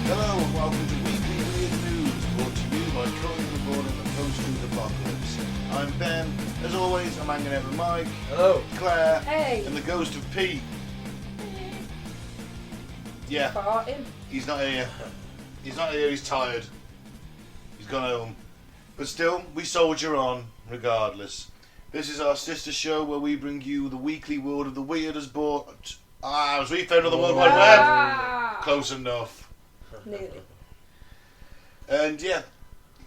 Hello and welcome to Weekly Weird News, brought to you by Colourful and the Post-Truth Apocalypse. I'm Ben. As always, I'm hanging out with Mike. Hello. Claire. Hey. And the ghost of Pete. Yeah. Farting. He's not here. He's not here, he's tired. He's gone home. But still, we soldier on, regardless. This is our sister show where we bring you the weekly world of the weird as brought... as we found on the World Wide Web. Ah. Close enough. Nearly. And yeah,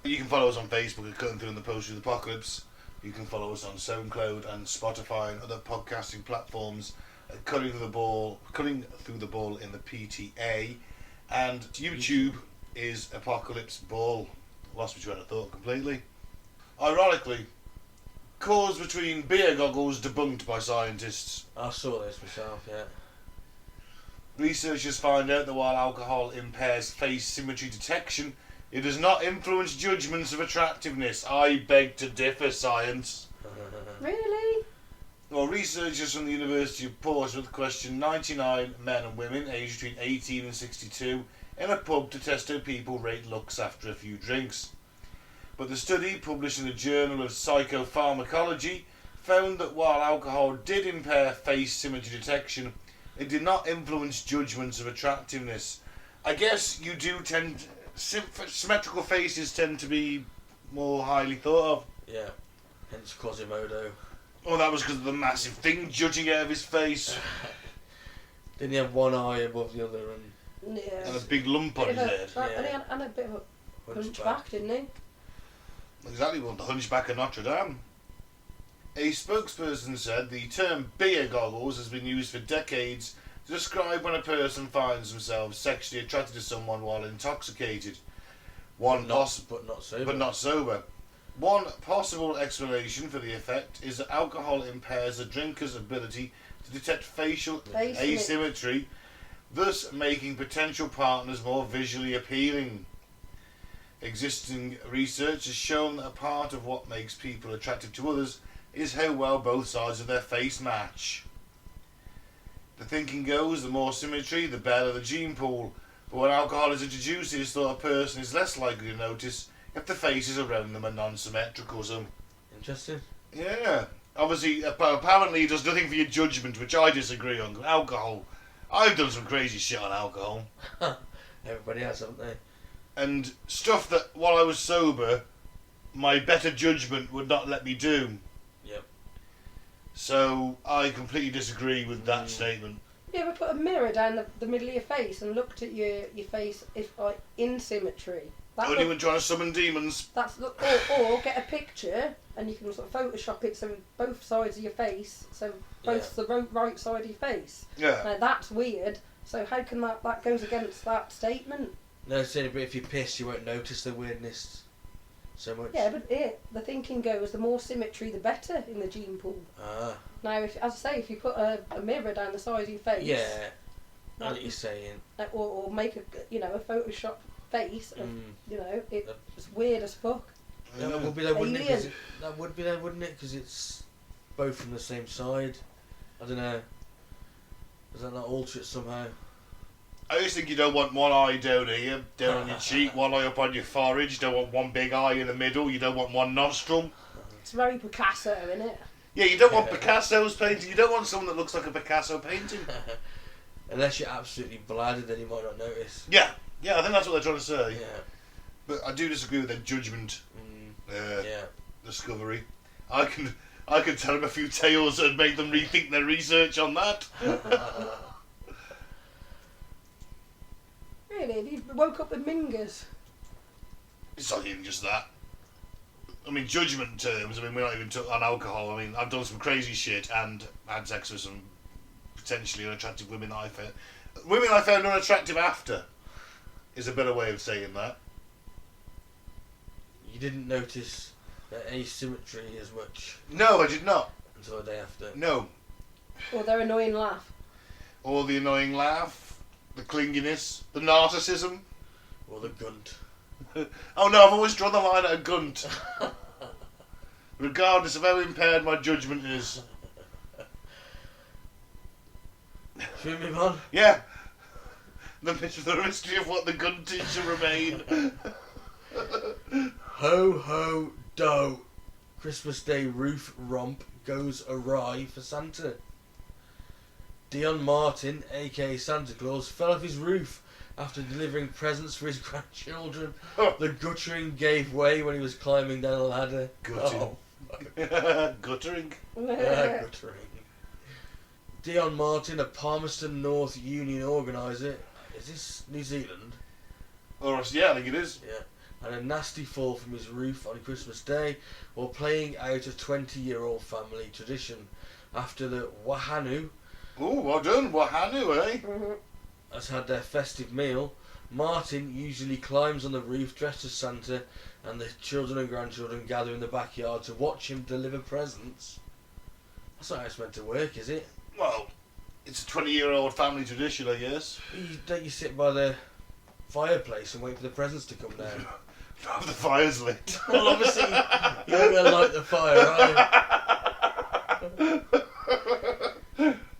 you can follow us on Facebook at Cutting Through the Post Truth Apocalypse. You can follow us on SoundCloud and Spotify and other podcasting platforms at Cutting Through the Ball in the PTA. And YouTube is Apocalypse Ball. Lost my train of thought completely. Ironically, cause between beer goggles debunked by scientists. I saw this myself, yeah. Researchers find out that while alcohol impairs face symmetry detection, it does not influence judgments of attractiveness. I beg to differ, science. Really? Well, researchers from the University of Portsmouth questioned 99 men and women aged between 18 and 62 in a pub to test how people rate looks after a few drinks. But the study, published in the Journal of Psychopharmacology, found that while alcohol did impair face symmetry detection, it did not influence judgments of attractiveness. I guess you do tend... symmetrical faces tend to be more highly thought of. Yeah. Hence Quasimodo. Oh, that was because of the massive thing judging out of his face. Didn't he have one eye above the other and... Yeah. And a big lump on his head. Yeah. And a bit of a hunchback, didn't he? Exactly what the Hunchback of Notre Dame. A spokesperson said the term beer goggles has been used for decades to describe when a person finds themselves sexually attracted to someone while intoxicated. But not sober. But not sober. One possible explanation for the effect is that alcohol impairs a drinker's ability to detect facial asymmetry, thus making potential partners more visually appealing. Existing research has shown that a part of what makes people attractive to others is how well both sides of their face match. The thinking goes, the more symmetry, the better the gene pool. But when alcohol is introduced, it is thought a person is less likely to notice if the faces around them are non-symmetrical. So, Interesting. yeah. Obviously, apparently it does nothing for your judgment, which I disagree on. Alcohol. I've done some crazy shit on alcohol. Everybody has, haven't they? And stuff that, while I was sober, my better judgment would not let me do. Yep. So, I completely disagree with that statement. You ever put a mirror down the middle of your face and looked at your face if like in symmetry? Only when trying to summon demons. That's or get a picture and you can sort of Photoshop it so both sides of your face, so both the right side of your face. Yeah. Now that's weird. So how can that goes against that statement? No, saying, but if you piss, you won't notice the weirdness so much. Yeah, but the thinking goes, the more symmetry, the better in the gene pool. Ah. Now, as I say, if you put a mirror down the side of your face, Yeah. I know what you're saying. or make a Photoshop face, it's weird as fuck. Yeah, that would be there, wouldn't it? 'Cause Alien. that would be there, wouldn't it? Because it's both from the same side. I don't know. Does that not alter it somehow? I just think you don't want one eye down here, down on your cheek, one eye up on your forehead. You don't want one big eye in the middle. You don't want one nostril. It's very Picasso, isn't it? Yeah, you don't want Picasso's painting. You don't want someone that looks like a Picasso painting. Unless you're absolutely bladdered, then you might not notice. Yeah, I think that's what they're trying to say. Yeah. But I do disagree with their judgment Yeah. discovery. I can tell them a few tales and make them rethink their research on that. Really? You woke up with mingers? It's not even just that. I mean, judgment terms, we're not even on alcohol. I mean, I've done some crazy shit and had sex with some potentially unattractive women that I found. Women I found unattractive after is a better way of saying that. You didn't notice. asymmetry as much No, I did not. until the day after. No. Or their annoying laugh. Or the annoying laugh, the clinginess, the narcissism. Or the gunt. Oh no, I've always drawn the line at a gunt. Regardless of how impaired my judgment is. Should we move on? Yeah. The history of what the gunt is shall remain. Ho ho do. Christmas Day roof romp goes awry for Santa. Dion Martin, aka Santa Claus, fell off his roof after delivering presents for his grandchildren. The guttering gave way when he was climbing down a ladder. Gutting. Oh, Guttering. guttering. Dion Martin, a Palmerston North Union organiser. Is this New Zealand? Or yeah, I think it is. Yeah. And a nasty fall from his roof on Christmas Day while playing out a 20-year-old family tradition. After the Wahanu Oh, well done. Wahanu, eh? has had their festive meal, Martin usually climbs on the roof dressed as Santa, and the children and grandchildren gather in the backyard to watch him deliver presents. That's not how it's meant to work, is it? Well, it's a 20-year-old family tradition, I guess. Don't you sit by the fireplace and wait for the presents to come down? The fire's lit. Well, obviously, you're going to light the fire, aren't you?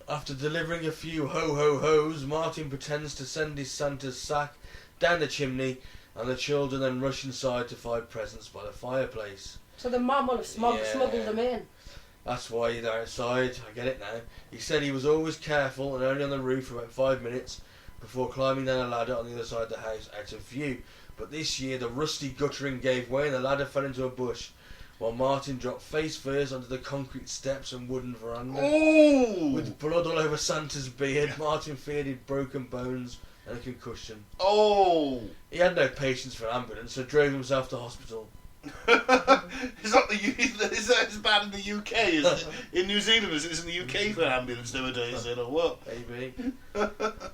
After delivering a few ho-ho-hos, Martin pretends to send his Santa's sack down the chimney, and the children then rush inside to find presents by the fireplace. So the mum will have smuggled them in. That's why they're outside. I get it now. He said he was always careful and only on the roof for about 5 minutes before climbing down a ladder on the other side of the house out of view. But this year the rusty guttering gave way and the ladder fell into a bush, while Martin dropped face first onto the concrete steps and wooden veranda. Oh! With blood all over Santa's beard, Martin feared he'd broken bones and a concussion. Oh! He had no patience for an ambulance, so drove himself to hospital. Is that as bad in the UK as in New Zealand as it is in the UK for an ambulance nowadays, then, or what? Maybe.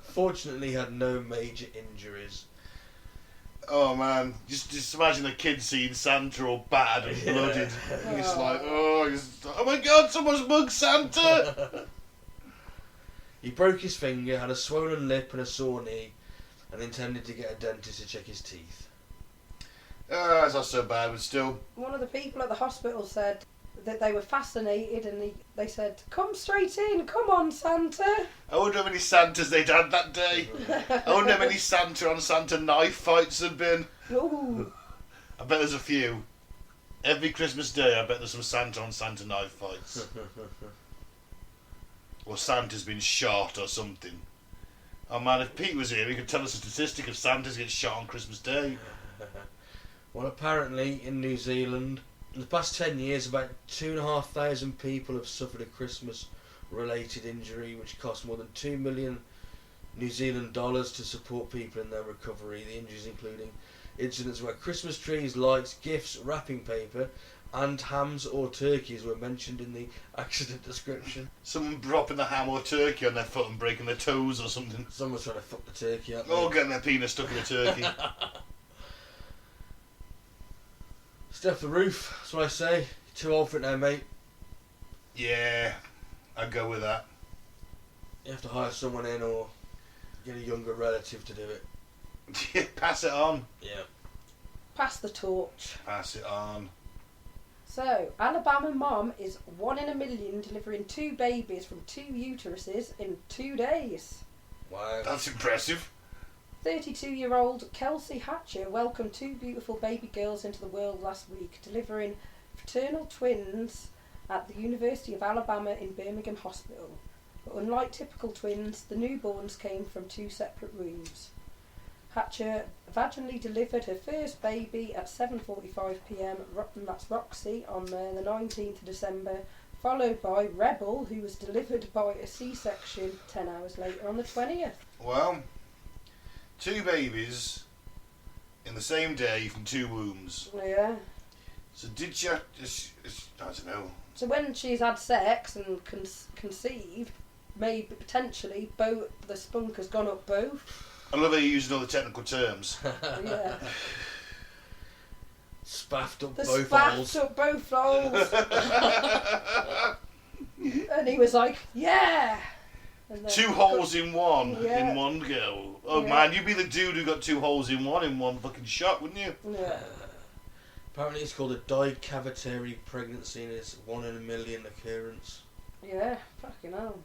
Fortunately, he had no major injuries. Oh man, just imagine the kids seeing Santa all battered and blooded. It's like, oh my god, someone's mugged Santa! He broke his finger, had a swollen lip and a sore knee, and intended to get a dentist to check his teeth. It's not so bad, but still. One of the people at the hospital said that they were fascinated, and they said, "Come straight in, come on, Santa." I wonder how many Santas they'd had that day. I wonder how many Santa on Santa knife fights had been. Ooh. I bet there's a few. Every Christmas Day, I bet there's some Santa on Santa knife fights. Or Santa's been shot or something. Oh man, if Pete was here, he could tell us a statistic of Santas get shot on Christmas Day. Well, apparently in New Zealand, in the past 10 years, about 2,500 people have suffered a Christmas-related injury, which cost more than $2 million New Zealand dollars to support people in their recovery. The injuries including incidents where Christmas trees, lights, gifts, wrapping paper, and hams or turkeys were mentioned in the accident description. Someone dropping the ham or turkey on their foot and breaking their toes or something. Someone's trying to fuck the turkey up. Or getting their penis stuck in a turkey. Stay off the roof, that's what I say. You're too old for it now, mate. Yeah, I'd go with that. You have to hire someone in or get a younger relative to do it. Yeah, pass it on. Yeah. Pass the torch. Pass it on. So, Alabama mom is 1 in a million delivering 2 babies from 2 uteruses in 2 days. Wow. That's impressive. 32-year-old Kelsey Hatcher welcomed 2 beautiful baby girls into the world last week, delivering fraternal twins at the University of Alabama in Birmingham Hospital. But unlike typical twins, the newborns came from 2 separate rooms. Hatcher vaginally delivered her first baby at 7:45 p.m. That's Roxy on the 19th of December, followed by Rebel, who was delivered by a C-section 10 hours later on the 20th. Well, 2 babies in the same day from 2 wombs. Yeah. So did you? I don't know. So when she's had sex and conceived, maybe potentially both the spunk has gone up both. I love how you're using all the technical terms. Yeah. Spaffed up The both spaffed holes. up both holes. And he was like, yeah. And then 2 holes in one, Yeah. in one go. Oh Yeah. man, you'd be the dude who got 2 holes in one fucking shot, wouldn't you? Yeah. Apparently it's called a dicavitary pregnancy and it's 1 in a million occurrence. Yeah, fucking hell.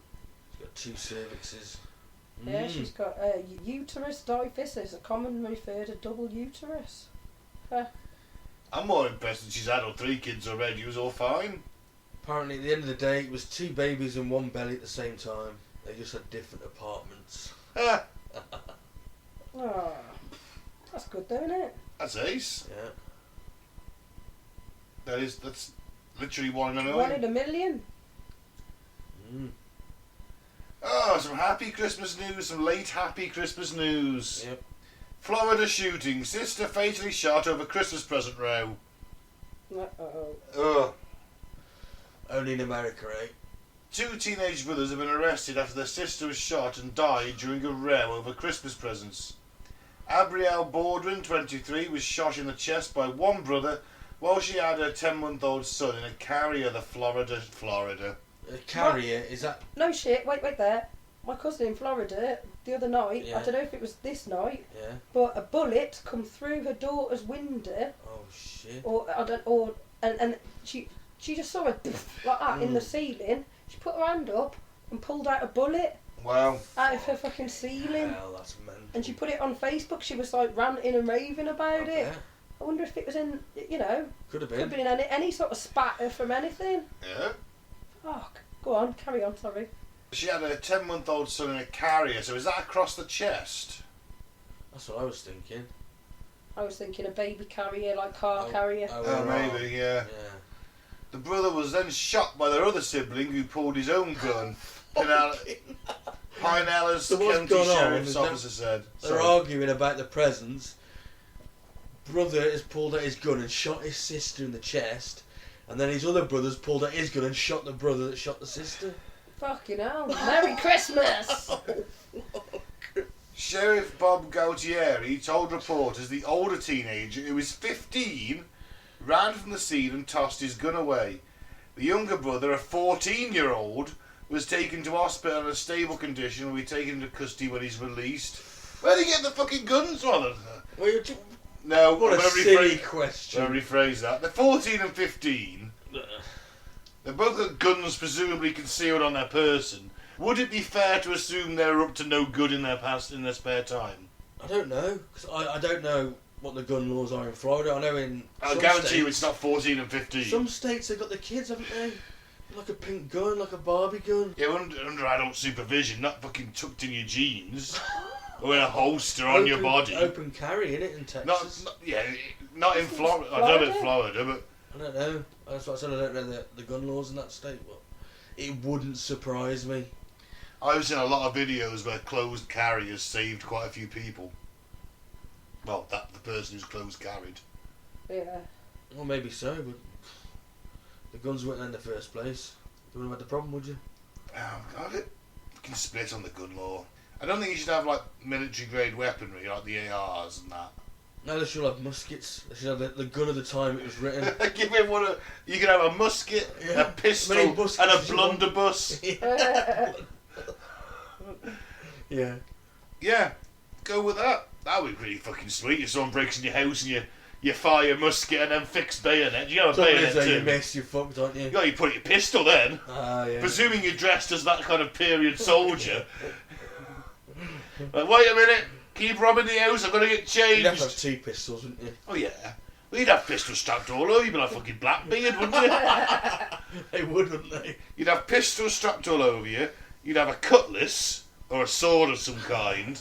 She's got 2 cervixes. Yeah, she's got uterus diaphysis, a common referred to double uterus. I'm more impressed that she's had all 3 kids already. It was all fine. Apparently at the end of the day it was 2 babies in one belly at the same time. They just had different apartments. Ah, Oh, that's good though, isn't it? that's ace. Yeah. That's literally 1 in a 1 million. in a million. Mm. Oh, some happy Christmas news, some late happy Christmas news. Yep. Florida shooting. Sister fatally shot over Christmas present row. Uh-oh. Ugh. Only in America, eh? 2 teenage brothers have been arrested after their sister was shot and died during a row over Christmas presents. Abrielle Baldwin, 23, was shot in the chest by one brother while she had her 10-month-old son in a carrier, Florida. A carrier, is that... No shit, wait there. My cousin in Florida, the other night, Yeah. I don't know if it was this night, Yeah. but a bullet come through her daughter's window, Oh, shit. and she just saw it like that in the ceiling. She put her hand up and pulled out a bullet Wow. out of her fucking ceiling. Hell, that's mental. And she put it on Facebook. She was like ranting and raving about it. Yeah. I wonder if it was in, Could have could have been. been any sort of spatter from anything. Yeah. Fuck. Go on, carry on, sorry. She had a 10-month-old son in a carrier, so is that across the chest? That's what I was thinking. I was thinking a baby carrier, like car carrier. Oh, maybe, yeah. Yeah. The brother was then shot by their other sibling who pulled his own gun. Pinellas So what's County gone on Sheriff's is Officer said. They're Sorry. arguing about the presents. Brother has pulled out his gun and shot his sister in the chest. And then his other brother's pulled out his gun and shot the brother that shot the sister. Fucking hell. Merry Christmas! Sheriff Bob Gautieri told reporters the older teenager, who was 15, ran from the scene and tossed his gun away. The younger brother, a 14-year-old, was taken to hospital in a stable condition and will be taken into custody when he's released. Where did he get the fucking guns from? No, What I'm a gonna silly I'm question. going to rephrase that. They're 14 and 15. They've both got guns presumably concealed on their person. Would it be fair to assume they're up to no good in their spare time? I don't know, because I don't know what the gun laws are in Florida. I know in I'll some guarantee you states- it's not 14 and 15. Some states they've got the kids, haven't they? Like a pink gun, like a Barbie gun. Yeah, under adult supervision, not fucking tucked in your jeans or in a holster on your body. Open carry, innit, in Texas? Not in Florida. I don't know about Florida, but I don't know. That's what I said. I don't know the gun laws in that state, but it wouldn't surprise me. I've seen a lot of videos where closed carriers saved quite a few people. Well, the person who's closed carried. Yeah. Well, maybe so, but the guns weren't there in the first place. You wouldn't have had the problem, would you? I get fucking split on the gun law. I don't think you should have like military grade weaponry like the ARs and that. No, they should have muskets. They should have the gun of the time it was written. Give everyone you can have a musket, Yeah. a pistol, Many and muskets a as you want. blunderbuss. Yeah. Yeah, go with that. That would be really fucking sweet. If someone breaks in your house and you fire your musket and then fix bayonet. You have a Trouble bayonet is, though, you too. miss, you're fucked, aren't you? You put your pistol then. Ah, yeah. Presuming you're dressed as that kind of period soldier. Like, wait a minute, keep robbing the house, I'm going to get changed. You'd have to have 2 pistols, wouldn't you? Oh yeah. Well, you'd have pistols strapped all over, you'd be like fucking Blackbeard, wouldn't you? They would, wouldn't they? You'd have pistols strapped all over you, you'd have a cutlass, or a sword of some kind.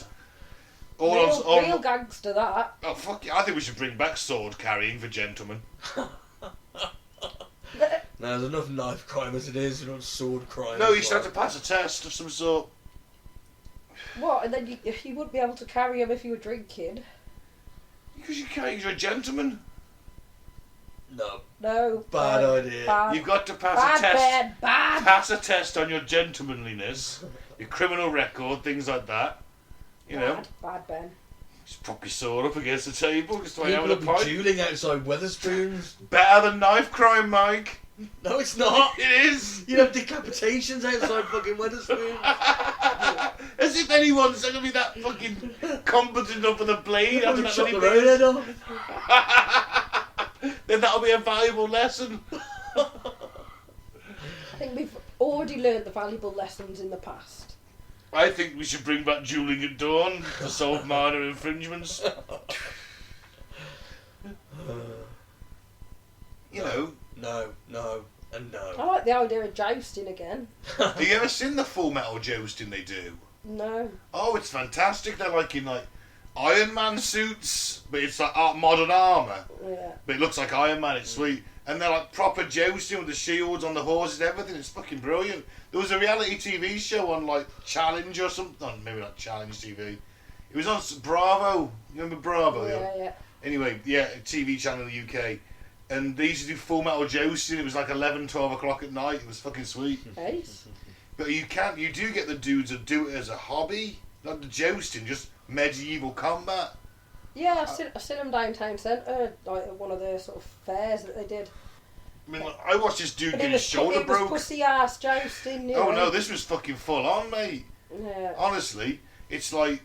Real gangster, that. Oh fuck yeah, I think we should bring back sword carrying for gentlemen. No, there's enough knife crime as it is, not sword crime. No, you should have to pass a test of some sort. What? And then you wouldn't be able to carry him if you were drinking. Because you're a gentleman. No. No. Bad idea. Bad. You've got to pass Bad, a test. bad. Pass a test on your gentlemanliness, your criminal record, things like that. You know. Bad Ben. Just prop your sword up against the table. Just People having will a be pint. dueling outside Weatherspoons. Better than knife crime, Mike. No, it's not. It is. You'd have decapitations outside fucking Weatherspoons. As if anyone's going to be that fucking competent up with a blade after that Shot many their own beers. head off. Then that'll be a valuable lesson. I think we've already learned the valuable lessons in the past. I think we should bring back dueling at dawn to solve minor infringements. You know. No, and I no. like the idea of jousting again. Have you ever seen the Full Metal jousting they do? No. Oh, it's fantastic. They're like in like Iron Man suits, but it's like modern armour. Yeah. But it looks like Iron Man. It's sweet. And they're like proper jousting with the shields on the horses and everything. It's fucking brilliant. There was a reality TV show on like Challenge or something. Oh, maybe not Challenge TV. It was on Bravo. You remember Bravo? Yeah. Anyway, yeah, a TV channel in the UK. And they used to do Full Metal jousting. It was like 11, 12 o'clock at night. It was fucking sweet. Ace. But you do get the dudes that do it as a hobby. Not the jousting, just medieval combat. Yeah, I've seen them downtown centre, like at one of the sort of fairs that they did. I mean, I watched this dude But get his shoulder it broke. was pussy ass jousting, you Oh know. no, this was fucking full on, mate. Yeah. Honestly, it's like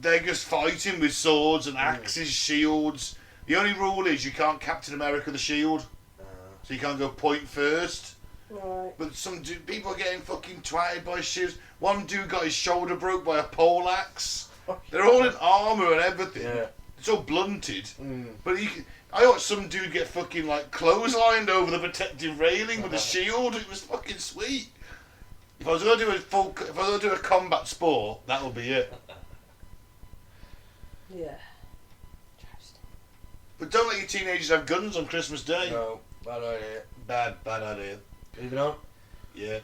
they're just fighting with swords and axes, shields. The only rule is you can't Captain America the shield, so you can't go point first. Right. But people are getting fucking twatted by shields. One dude got his shoulder broke by a pole axe. They're all in armour and everything. Yeah. It's all blunted. But I watched some dude get fucking like clotheslined over the protective railing with a shield. It was fucking sweet. If I was going to do a combat sport, that would be it. Yeah. But don't let your teenagers have guns on Christmas Day. No, bad idea. Bad idea. Moving on. Yeah.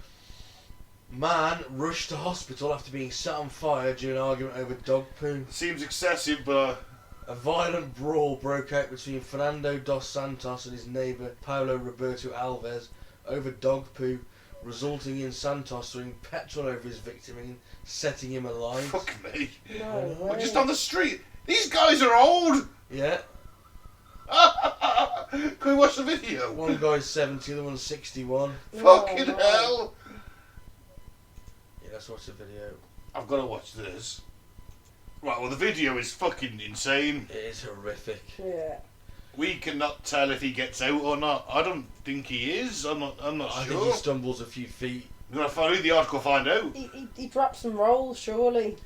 Man rushed to hospital after being set on fire during an argument over dog poo. Seems excessive, but A violent brawl broke out between Fernando dos Santos and his neighbour Paulo Roberto Alves over dog poo, resulting in Santos throwing petrol over his victim and setting him alight. fuck me. No We're way. just on the street. These guys are old. Yeah. Can we watch the video? One guy's 70, the other one's 61. Fucking no. hell. Yeah, let's watch the video. I've got to watch this. Right, well, the video is fucking insane. It is horrific. Yeah. We cannot tell if he gets out or not. I don't think he is. I'm not I think sure. he stumbles a few feet. I'm going to read the article, find out. He dropped some rolls, surely.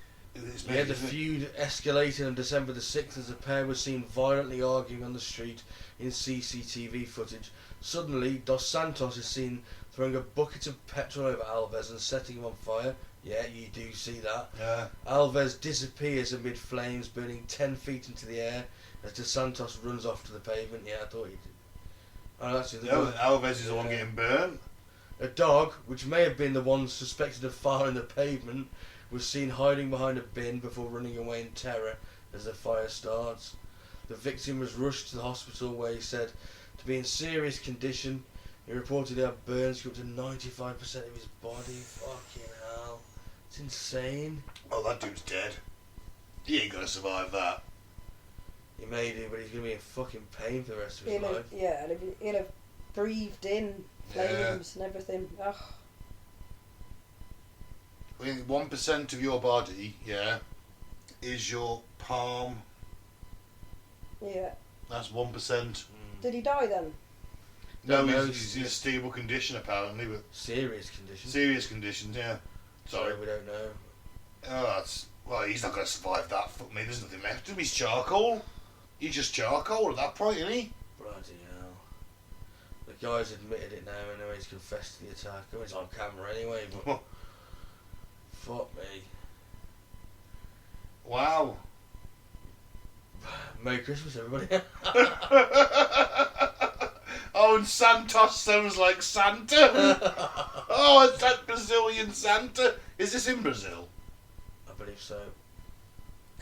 Yeah, the feud escalated on December the 6th as the pair was seen violently arguing on the street in CCTV footage. Suddenly, Dos Santos is seen throwing a bucket of petrol over Alves and setting him on fire. Yeah, you do see that. Yeah. Alves disappears amid flames, burning 10 feet into the air as Dos Santos runs off to the pavement. Yeah, I thought he did. Oh, actually, No, Alves is the one getting burnt. a dog, which may have been the one suspected of firing the pavement, was seen hiding behind a bin before running away in terror as the fire starts. The victim was rushed to the hospital where he said to be in serious condition. He reported to have burns up to 95% of his body. Fucking hell. It's insane. Oh, that dude's dead. He ain't going to survive that. He may do, but he's going to be in fucking pain for the rest of his life. Yeah, and he'd have breathed in flames and everything. Ugh. I mean, 1% of your body, yeah, is your palm. Yeah. That's 1%. Did he die then? No, No, he's in a stable condition apparently, with Serious condition. serious conditions. Yeah. Sorry. So we don't know. Oh, that's well. He's not going to survive that. Fuck me. There's nothing left of him. He's charcoal. He's just charcoal at that point, isn't he? Bloody hell. The guy's admitted it now anyway, he's confessed to the attack. Oh, it's on camera anyway, but fuck me. Wow. Merry Christmas, everybody. Oh, and Santos sounds like Santa. Oh, it's that Brazilian Santa. Is this in Brazil? I believe so.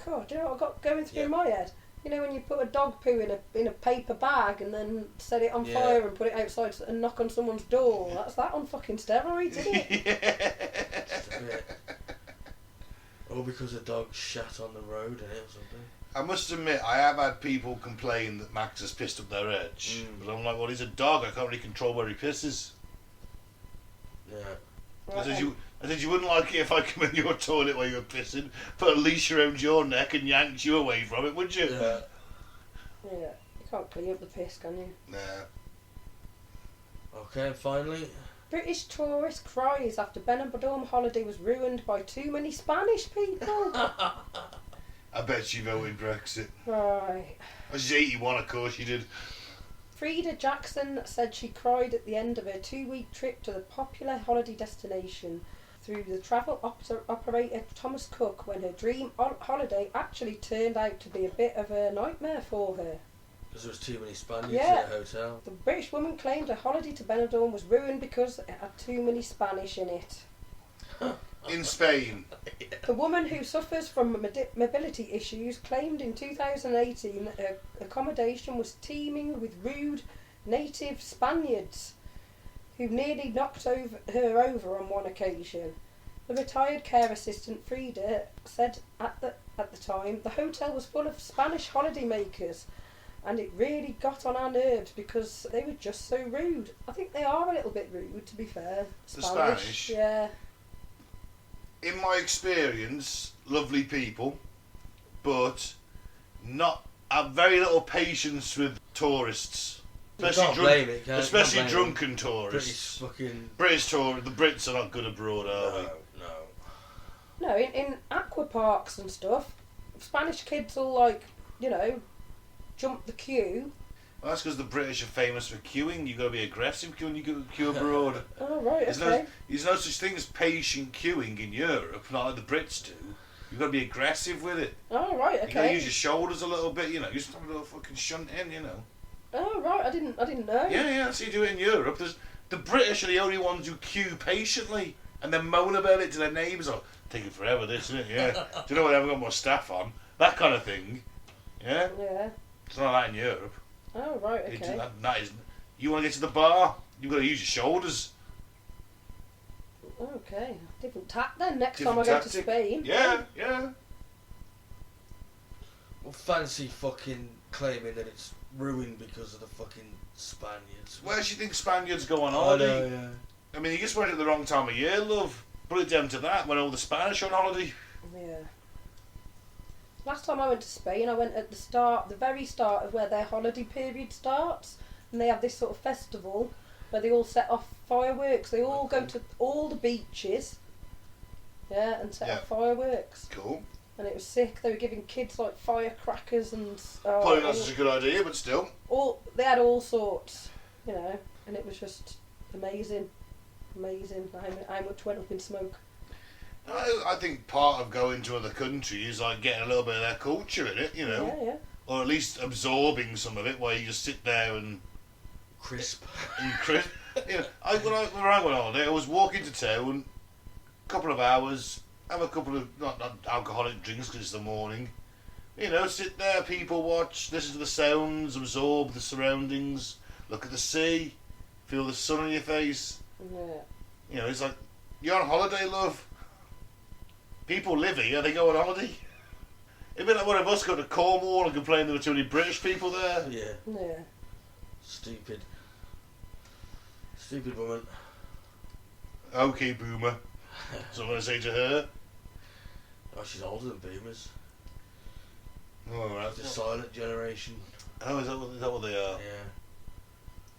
God, do you know what I've got going through Yeah. my head? You know when you put a dog poo in a paper bag and then set it on Yeah. fire and put it outside and knock on someone's door? That's that on fucking steroids, isn't it? Just a bit. Or because a dog shat on the road in it or something. I must admit, I have had people complain that Max has pissed up their edge. But I'm like, well, he's a dog. I can't really control where he pisses. Yeah. I said, you wouldn't like it if I come in your toilet while you're pissing, put a leash around your neck and yanked you away from it, would you? Yeah. Yeah. You can't clean up the piss, can you? Nah. Okay, and finally... British tourist cries after Benidorm holiday was ruined by too many Spanish people. I bet she voted Brexit. Right. She's 81, of course she did. Frida Jackson said she cried at the end of her 2-week trip to the popular holiday destination through the travel operator Thomas Cook when her dream holiday actually turned out to be a bit of a nightmare for her. Because there was too many Spaniards Yeah. at the hotel. The British woman claimed her holiday to Benidorm was ruined because it had too many Spanish in it. In Spain. The woman, who suffers from mobility issues, claimed in 2018 that her accommodation was teeming with rude native Spaniards who nearly knocked her over on one occasion. The retired care assistant Frida said at the time the hotel was full of Spanish holidaymakers and it really got on our nerves because they were just so rude. I think they are a little bit rude, to be fair. The Spanish? Yeah. In my experience, lovely people, but have very little patience with tourists. Especially drunken tourists. British tourists. The Brits are not good abroad, are they? No, in aqua parks and stuff, Spanish kids will jump the queue. Well, that's because the British are famous for queuing. You've got to be aggressive when you go queue abroad. Oh, right, There's no such thing as patient queuing in Europe, not like the Brits do. You've got to be aggressive with it. Oh, right, okay. You've got to use your shoulders a little bit, you just have a little fucking shunt in, Oh, right, I didn't know. Yeah, that's how you do it in Europe. The British are the only ones who queue patiently and then moan about it to their neighbours. Oh, taking forever, this, isn't it? Yeah. Do you know what? I haven't got more staff on. That kind of thing. Yeah? Yeah. It's not like that in Europe. Oh, right, okay. You want to get to the bar, you've got to use your shoulders. Okay. Different tack then next Different time I tactic. go to Spain. Yeah. Well, fancy fucking claiming that it's ruined because of the fucking Spaniards. Where do you think Spaniards go on holiday? I know, yeah. I mean, you just went at the wrong time of year, love. Put it down to that, when all the Spanish on holiday. Yeah. Last time I went to Spain, I went at the very start of where their holiday period starts, and they have this sort of festival where they all set off fireworks. They all go to all the beaches, and set off fireworks. Cool. And it was sick. They were giving kids like firecrackers and. Probably not such a good idea, but still. They had all sorts, and it was just amazing. Amazing how much went up in smoke. I think part of going to other countries is like getting a little bit of their culture in it, Yeah. or at least absorbing some of it, where you just sit there and crisp. When I went on holiday, I was walking to town, a couple of hours, have a couple of not alcoholic drinks because it's the morning. Sit there, people watch, listen to the sounds, absorb the surroundings, look at the sea, feel the sun on your face. Yeah. It's like you're on holiday, love. People live here, they go on holiday. It'd be like one of us go to Cornwall and complain there were too many British people there. Yeah. Yeah. Stupid woman. Okay, boomer. So I'm going to say to her. Oh, she's older than boomers. Oh, right. The silent generation. Oh, is that what they are?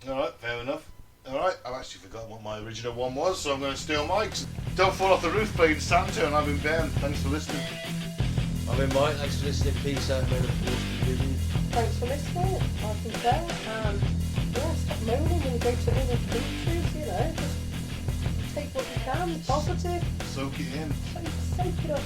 Yeah. Alright, fair enough. Alright, I've actually forgotten what my original one was, so I'm going to steal Mike's. Don't fall off the roof playing Santa, and I've been Ben. Thanks for listening. I've been Mike. Thanks for listening. Peace out, men of course. Thanks for listening. I've been Ben, and stop moaning when you go to other countries, just take what you can, positive. Soak it in. Soak it up.